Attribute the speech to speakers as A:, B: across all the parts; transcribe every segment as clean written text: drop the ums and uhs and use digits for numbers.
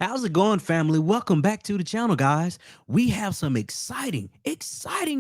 A: How's it going, family? Welcome back to the channel, guys. We have some exciting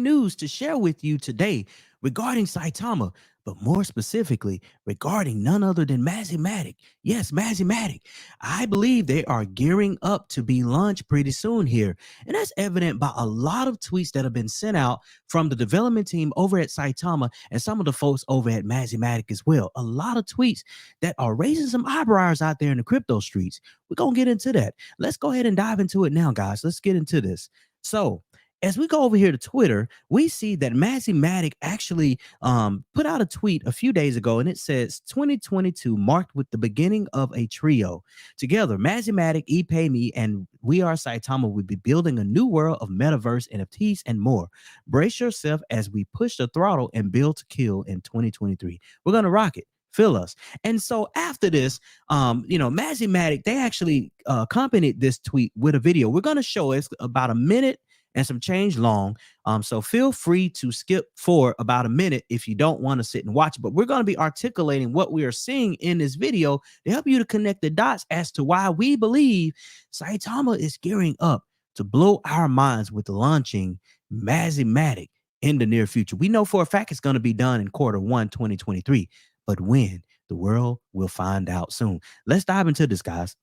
A: news to share with you today regarding Saitama, but more specifically regarding none other than Mazimatic. Yes, Mazimatic. I believe they are gearing up to be launched pretty soon here, and that's evident by a lot of tweets that have been sent out from the development team over at Saitama and some of the folks over at Mazimatic as well. A lot of tweets that are raising some eyebrows out there in the crypto streets. We're going to get into that. Let's go ahead and dive into it now, guys. Let's get into this. So, as we go over here to Twitter, we see that Mazimatic actually put out a tweet a few days ago, and it says 2022 marked with the beginning of a trio. Together, Mazimatic, epayme, and We Are Saitama will be building a new world of metaverse, NFTs, and more. Brace yourself as we push the throttle and build to kill in 2023. We're going to rock it. Feel us. And so after this, Mazimatic, they actually accompanied this tweet with a video. We're going to show it's about a minute and some change long. So feel free to skip for about a minute if you don't want to sit and watch. But we're going to be articulating what we are seeing in this video to help you to connect the dots as to why we believe Saitama is gearing up to blow our minds with launching Mazimatic in the near future. We know for a fact it's going to be done in Q1 2023. But when? The world will find out soon. Let's dive into this, guys.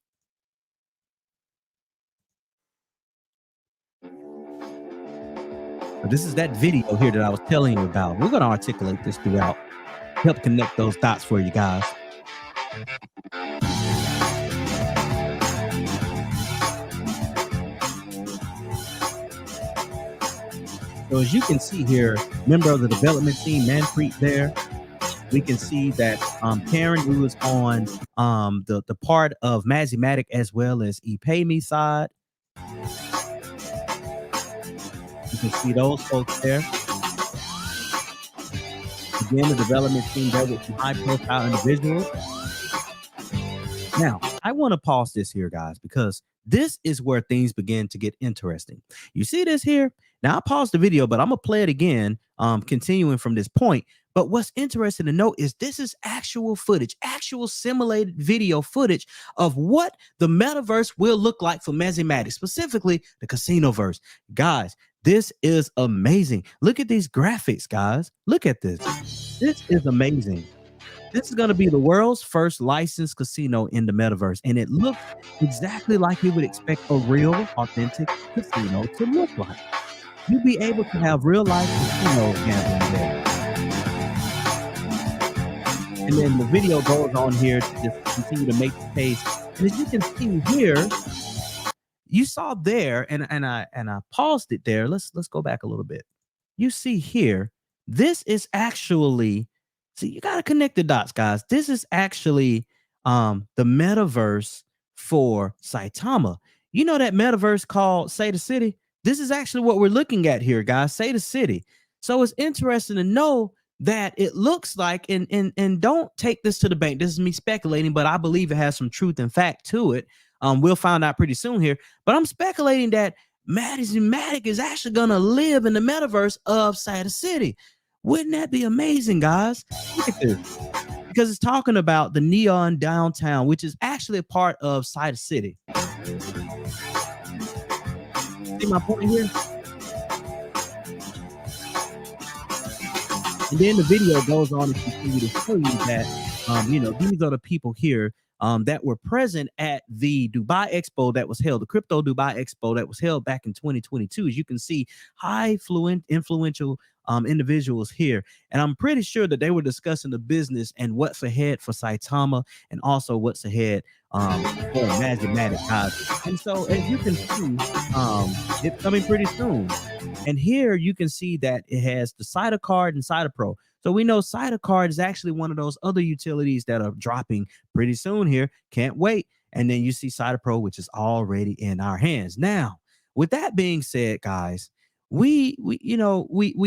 A: This is that video here that I was telling you about. We're going to articulate this throughout, help connect those dots for you guys. So as you can see here, member of the development team, Manpreet there. We can see that Karen, who is on the part of Mazimatic as well as epayme side. You can see those folks there. Again, the development team there with some high-profile individuals. Now, I want to pause this here, guys, because this is where things begin to get interesting. You see this here? Now, I paused the video, but I'm going to play it again, continuing from this point. But what's interesting to note is this is actual footage, actual simulated video footage of what the metaverse will look like for Mazimatic, specifically the casino-verse. Guys, this is amazing. Look at these graphics, guys. Look at this. This is amazing. This is going to be the world's first licensed casino in the metaverse, and it looks exactly like you would expect a real, authentic casino to look like. You'll be able to have real-life casino gambling there. And then the video goes on here to just continue to make the case. And as you can see here, you saw there, and I paused it there. Let's go back a little bit. You see here, this is actually, see, you got to connect the dots, guys. This is actually the metaverse for Saitama. You know that metaverse called Saita City? This is actually what we're looking at here, guys. Saita City. So it's interesting to know that it looks like, and don't take this to the bank. This is me speculating, but I believe it has some truth and fact to it. We'll find out pretty soon here. But I'm speculating that Mazimatic is actually going to live in the metaverse of Saita City. Wouldn't that be amazing, guys? Look at this. Because it's talking about the neon downtown, which is actually a part of Saita City. See my point here? And then the video goes on to continue to show you that, these are the people here that were present at the Dubai Expo that was held, the Crypto Dubai Expo that was held back in 2022. As you can see, influential individuals here. And I'm pretty sure that they were discussing the business and what's ahead for Saitama and also what's ahead for Mazimatic, guys. And so as you can see, it's coming pretty soon. And here you can see that it has the SaitaCard and SaitaPro. So we know SaitaCard is actually one of those other utilities that are dropping pretty soon here. Can't wait. And then you see SaitaPro, which is already in our hands. Now, with that being said, guys, we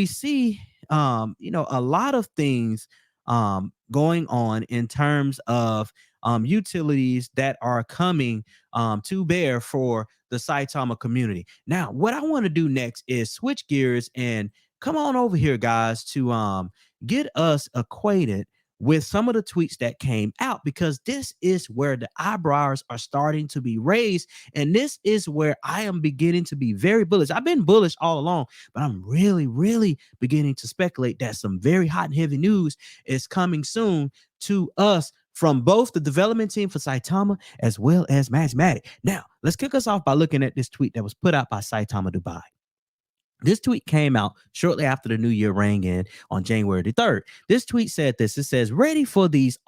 A: see a lot of things going on in terms of utilities that are coming to bear for the Saitama community. Now, what I want to do next is switch gears and come on over here, guys, to get us acquainted with some of the tweets that came out, because this is where the eyebrows are starting to be raised. And this is where I am beginning to be very bullish. I've been bullish all along, but I'm really, really beginning to speculate that some very hot and heavy news is coming soon to us from both the development team for Saitama as well as Mazimatic. Now, let's kick us off by looking at this tweet that was put out by Saitama Dubai. This tweet came out shortly after the new year rang in on January the 3rd. This tweet said this. It says, ready for these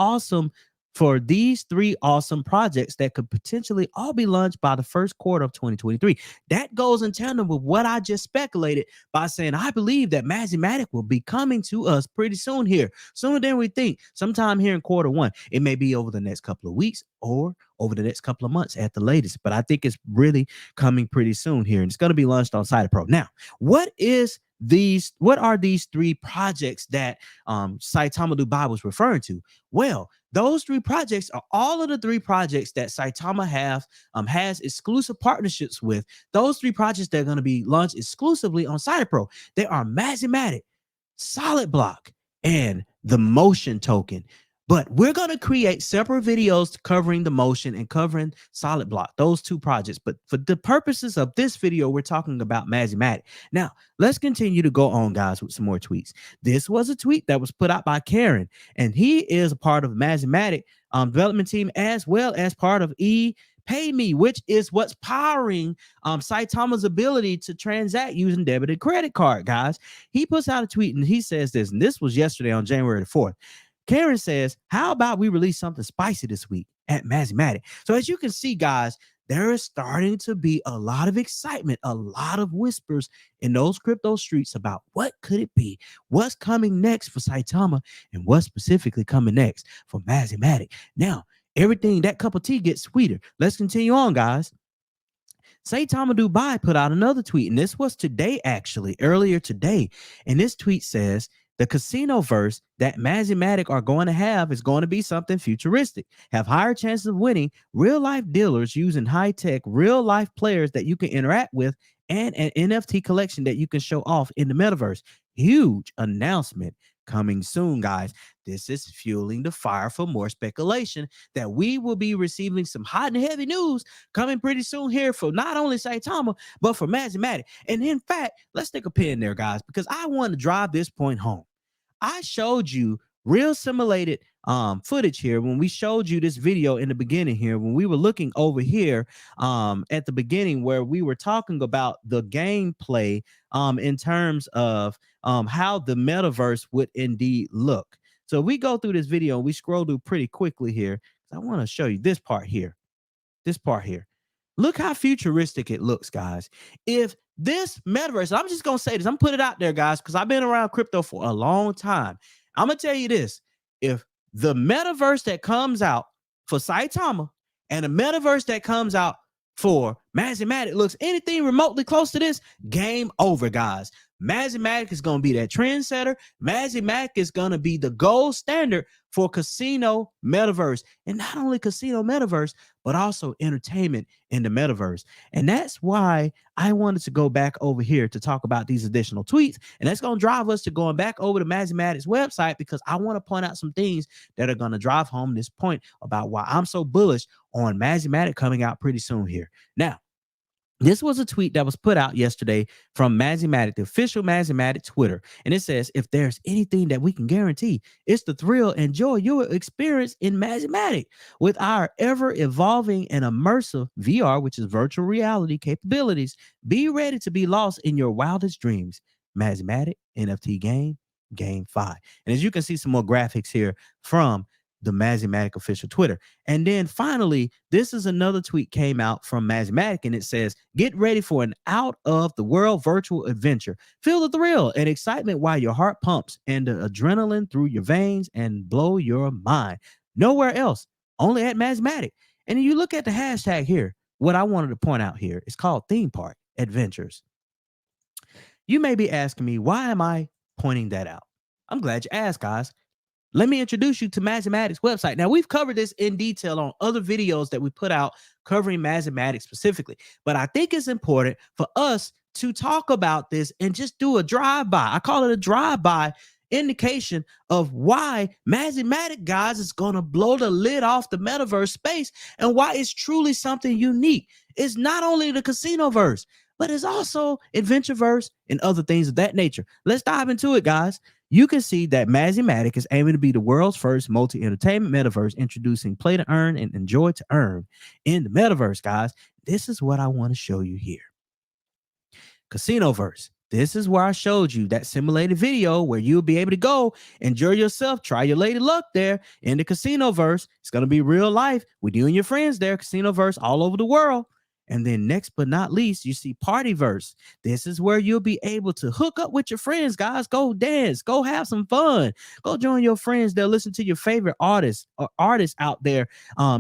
A: three awesome projects that could potentially all be launched by the first quarter of 2023. That goes in tandem with what I just speculated by saying I believe that Mazimatic will be coming to us pretty soon here, sooner than we think, sometime here in quarter one. It may be over the next couple of weeks or over the next couple of months at the latest, but I think it's really coming pretty soon here, and it's going to be launched on SaitaPro. Now, what are these three projects that Saitama Dubai was referring to? Well, those three projects are all of the three projects that Saitama has exclusive partnerships with. Those three projects that are going to be launched exclusively on SaitaPro. They are Mazimatic, Solid Block, and the Motion Token. But we're going to create separate videos covering the Motion and covering Solid Block, those two projects. But for the purposes of this video, we're talking about Mazimatic. Now, let's continue to go on, guys, with some more tweets. This was a tweet that was put out by Karen, and he is a part of Mazimatic development team as well as part of epayme, which is what's powering Saitama's ability to transact using debit and credit card, guys. He puts out a tweet and he says this, and this was yesterday on January the 4th. Karen says, how about we release something spicy this week at Mazimatic? So as you can see, guys, there is starting to be a lot of excitement, a lot of whispers in those crypto streets about what could it be, what's coming next for Saitama, and what's specifically coming next for Mazimatic. Now, everything, that cup of tea gets sweeter. Let's continue on, guys. Saitama Dubai put out another tweet, and this was today, actually, earlier today. And this tweet says, the casino verse that Mazimatic are going to have is going to be something futuristic, have higher chances of winning, real life dealers using high tech, real life players that you can interact with, and an NFT collection that you can show off in the metaverse. Huge announcement coming soon, guys. This is fueling the fire for more speculation that we will be receiving some hot and heavy news coming pretty soon here for not only Saitama, but for Mazimatic. And in fact, let's take a pin there, guys, because I want to drive this point home. I showed you real simulated footage here when we showed you this video in the beginning here, when we were looking over here at the beginning where we were talking about the gameplay in terms of how the metaverse would indeed look. So we go through this video and we scroll through pretty quickly here. I want to show you this part here. Look how futuristic it looks, guys. If this metaverse, I'm just going to say this, I'm put it out there, guys, because I've been around crypto for a long time. I'm going to tell you this. If the metaverse that comes out for Saitama and the metaverse that comes out for Mazimatic looks anything remotely close to this, game over, guys. Mazimatic is going to be that trendsetter. Mazimatic is going to be the gold standard for casino metaverse. And not only casino metaverse, but also entertainment in the metaverse. And that's why I wanted to go back over here to talk about these additional tweets. And that's going to drive us to going back over to Mazimatic's website, because I want to point out some things that are going to drive home this point about why I'm so bullish on Mazimatic coming out pretty soon here. Now, this was a tweet that was put out yesterday from Mazimatic, the official Mazimatic Twitter. And it says, if there's anything that we can guarantee, it's the thrill and joy you will experience in Mazimatic. With our ever-evolving and immersive VR, which is virtual reality capabilities, be ready to be lost in your wildest dreams. Mazimatic NFT Game 5. And as you can see some more graphics here from the Mazimatic official Twitter. And then finally, this is another tweet came out from Mazimatic, and it says, get ready for an out of the world virtual adventure. Feel the thrill and excitement while your heart pumps and the adrenaline through your veins and blow your mind. Nowhere else, only at Mazimatic. And you look at the hashtag here, what I wanted to point out here is called Theme Park Adventures. You may be asking me, why am I pointing that out? I'm glad you asked, guys. Let me introduce you to Mazimatic's website. Now, we've covered this in detail on other videos that we put out covering Mazimatic specifically, but I think it's important for us to talk about this and just do a drive-by. I call it a drive-by indication of why Mazimatic, guys, is going to blow the lid off the metaverse space and why it's truly something unique. It's not only the casino verse, but it's also adventureverse and other things of that nature. Let's dive into it, guys. You can see that Mazimatic is aiming to be the world's first multi-entertainment metaverse, introducing play to earn and enjoy to earn in the metaverse, guys. This is what I want to show you here. Casinoverse. This is where I showed you that simulated video where you'll be able to go enjoy yourself, try your lady luck there in the Casinoverse. It's going to be real life with you and your friends there, Casinoverse all over the world. And then next but not least, you see Partyverse. This is where you'll be able to hook up with your friends, guys. Go dance, go have some fun, go join your friends. They'll listen to your favorite artists or artists out there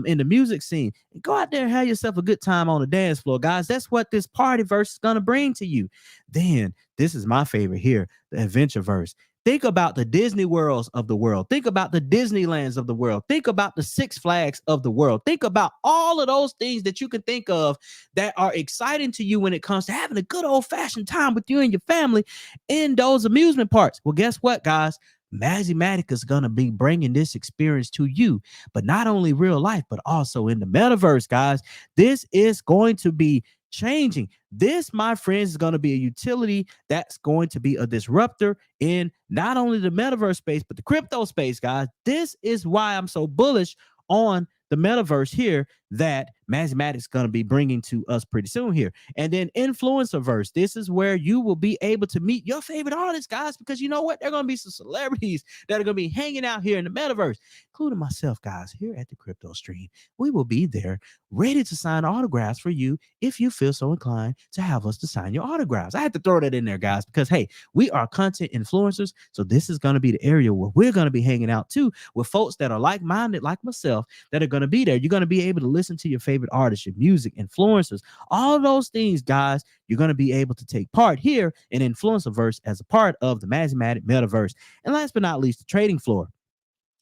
A: in the music scene. And go out there and have yourself a good time on the dance floor, guys. That's what this Partyverse is going to bring to you. Then this is my favorite here, the Adventureverse. Think about the Disney worlds of the world. Think about the Disneylands of the world. Think about the Six Flags of the world. Think about all of those things that you can think of that are exciting to you when it comes to having a good old-fashioned time with you and your family in those amusement parks. Well, guess what, guys? Mazimatic is going to be bringing this experience to you, but not only real life, but also in the metaverse, guys. This is going to be changing. This, my friends, is going to be a utility that's going to be a disruptor in not only the metaverse space, but the crypto space, guys. This is why I'm so bullish on the metaverse here that Mazimatic is going to be bringing to us pretty soon here. And then Influencerverse. This is where you will be able to meet your favorite artists, guys, because you know what? There are going to be some celebrities that are going to be hanging out here in the metaverse, including myself, guys, here at the Crypto Stream. We will be there ready to sign autographs for you if you feel so inclined to have us to sign your autographs. I had to throw that in there, guys, because, hey, we are content influencers. So this is going to be the area where we're going to be hanging out, too, with folks that are like-minded, like myself, that are going to be there. You're going to be able to listen to your favorite artists, your music, influencers, all those things, guys. You're going to be able to take part here in Influencerverse as a part of the Mazimatic Metaverse. And last but not least, the trading floor.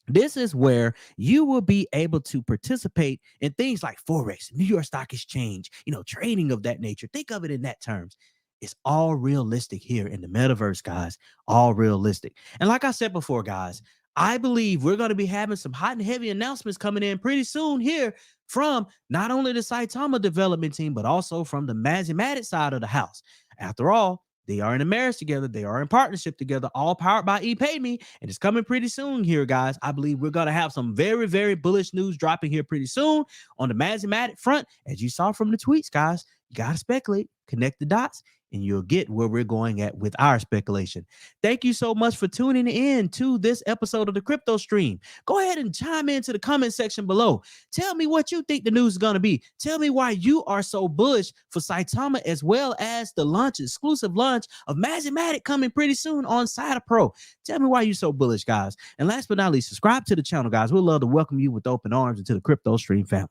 A: This is where you will be able to participate in things like Forex, New York Stock Exchange, trading of that nature. Think of it in that terms. It's all realistic here in the metaverse, guys. All realistic. And like I said before, guys, I believe we're going to be having some hot and heavy announcements coming in pretty soon here from not only the Saitama development team, but also from the Mazimatic side of the house. After all, they are in a marriage together. They are in partnership together, all powered by epayme. And it's coming pretty soon here, guys. I believe we're going to have some very, very bullish news dropping here pretty soon on the Mazimatic front. As you saw from the tweets, guys, you got to speculate, connect the dots, and you'll get where we're going at with our speculation. Thank you so much for tuning in to this episode of the Crypto Stream. Go ahead and chime into the comment section below. Tell me what you think the news is going to be. Tell me why you are so bullish for Saitama, as well as the exclusive launch of Mazimatic coming pretty soon on SaitaPro. Tell me why you're so bullish, guys. And last but not least, subscribe to the channel, guys. We'd love to welcome you with open arms into the Crypto Stream family.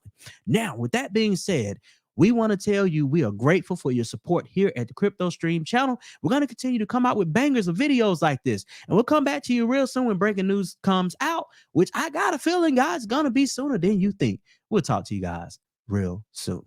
A: Now, with that being said, we want to tell you we are grateful for your support here at the Crypto Stream channel. We're going to continue to come out with bangers of videos like this. And we'll come back to you real soon when breaking news comes out, which I got a feeling, guys, going to be sooner than you think. We'll talk to you guys real soon.